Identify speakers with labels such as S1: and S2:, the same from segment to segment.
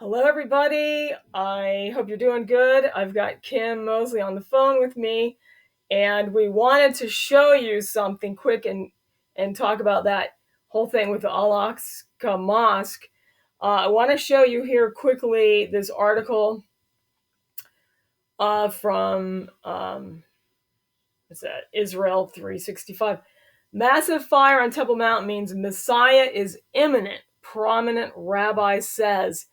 S1: Hello, everybody. I hope you're doing good. I've got Kim Mosley on the phone with me, and we wanted to show you something quick and talk about that whole thing with the Al-Aqsa Mosque. I want to show you here quickly this article from what's that? Israel 365. Massive fire on Temple Mount means Messiah is imminent, prominent rabbi says.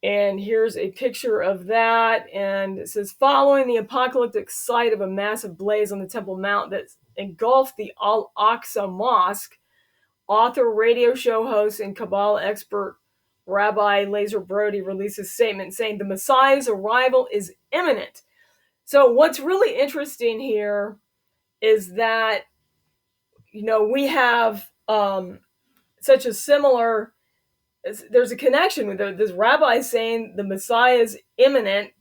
S1: And here's a picture of that. And it says, following the apocalyptic sight of a massive blaze on the Temple Mount that engulfed the Al-Aqsa Mosque, author, radio show host, and Kabbalah expert Rabbi Lazer Brody released a statement saying the Messiah's arrival is imminent. So what's really interesting here is that, we have such a similar there's a connection with this rabbi saying the Messiah is imminent,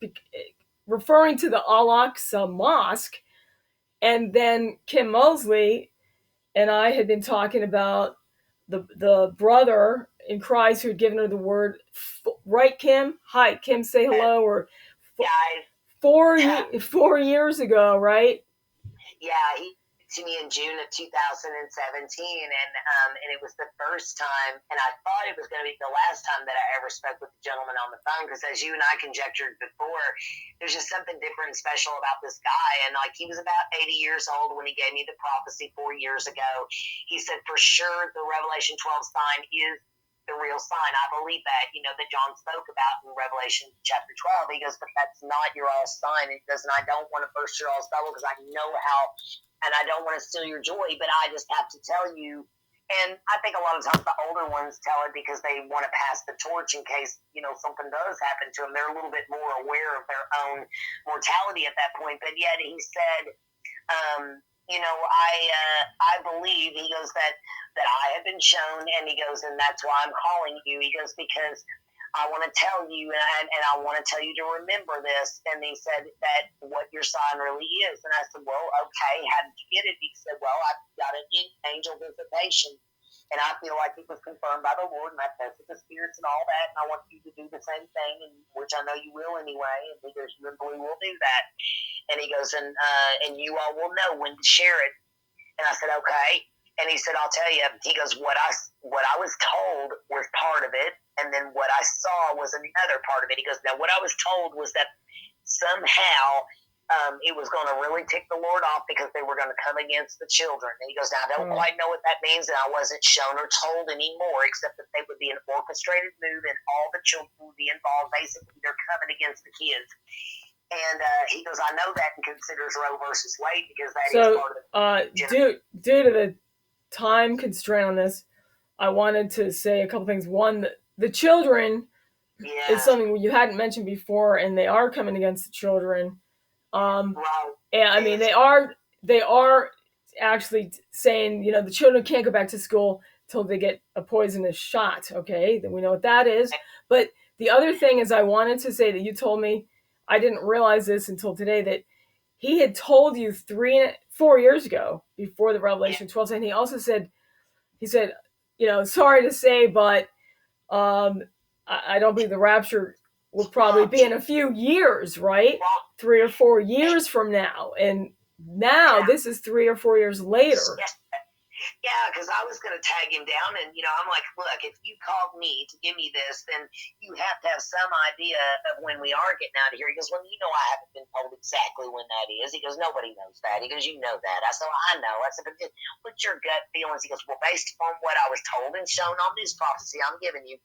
S1: referring to the Al-Aqsa Mosque. And then Kim Mosley and I had been talking about the brother in Christ who had given her the word, right, Kim? Hi, Kim, say hello. Or
S2: Guys,
S1: 4 years ago, right?
S2: yeah, he to me in June of 2017, and it was the first time, and I thought it was going to be the last time that I ever spoke with the gentleman on the phone, because as you and I conjectured before, there's just something different and special about this guy, and like he was about 80 years old when he gave me the prophecy 4 years ago. He said for sure the Revelation 12 sign is the real sign. I believe that, that John spoke about in Revelation chapter 12. He goes, but that's not your all sign. It doesn't. I don't want to burst your all spell because I know how, and I don't want to steal your joy, but I just have to tell you. And I think a lot of times the older ones tell it because they want to pass the torch in case, something does happen to them. They're a little bit more aware of their own mortality at that point. But yet he said, I believe, he goes, that I have been shown, and he goes, and that's why I'm calling you. He goes, because I want to tell you, and I want to tell you to remember this. And he said that what your sign really is. And I said, well, okay, how did you get it? He said, well, I got an angel visitation. And I feel like it was confirmed by the Lord, and I tested the spirits and all that, and I want you to do the same thing, and which I know you will anyway. And he goes, you and Blue will do that. And he goes, and you all will know when to share it. And I said, okay. And he said, I'll tell you. He goes, what I was told was part of it, and then what I saw was another part of it. He goes, now what I was told was that somehow it was going to really tick the Lord off because they were going to come against the children. And he goes, now I don't quite know what that means, and I wasn't shown or told anymore, except that they would be an orchestrated move and all the children would be involved. Basically, they're coming against the kids. And he goes, I know that, and considers Roe versus Wade because that is part of the
S1: due to the time constraint on this, I wanted to say a couple things. One, the children is something you hadn't mentioned before, and they are coming against the children. And I mean, they are actually saying, the children can't go back to school till they get a poisonous shot. Okay, then we know what that is. But the other thing is, I wanted to say that you told me, I didn't realize this until today, that he had told you 4 years ago before the Revelation 12, and he also said, sorry to say, but I don't believe the rapture will probably be in a few years, right? 3 or 4 years from now. And now this is 3 or 4 years later.
S2: Yeah, because I was going to tag him down, and, I'm like, look, if you called me to give me this, then you have to have some idea of when we are getting out of here. He goes, well, I haven't been told exactly when that is. He goes, nobody knows that. He goes, you know that. I said, well, I know. I said, but what's your gut feelings? He goes, well, based on what I was told and shown on this prophecy I'm giving you,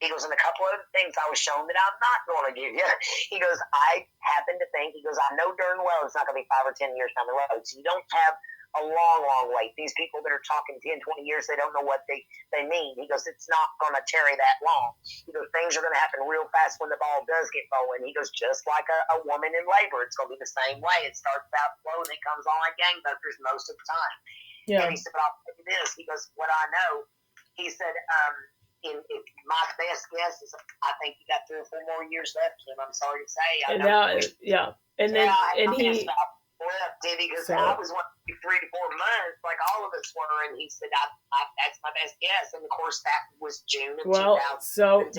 S2: he goes, and a couple of things I was shown that I'm not going to give you. He goes, I happen to think, he goes, I know darn well it's not going to be 5 or 10 years down the road. So you don't have a long, long wait. These people that are talking 10, 20 years, they don't know what they mean. He goes, it's not going to tarry that long. He goes, things are going to happen real fast when the ball does get rolling. He goes, just like a woman in labor, it's going to be the same way. It starts out slow and it comes on like gangbusters most of the time. Yeah. And he said, but I'll tell you this. He goes, what I know, he said, my best guess is I think you got 3 or 4 more years left, Kim. I'm sorry to say. Because I was 3 to 4 months, like all of us were, and he said, that's my best guess. And of course, that was June of 2000.
S1: So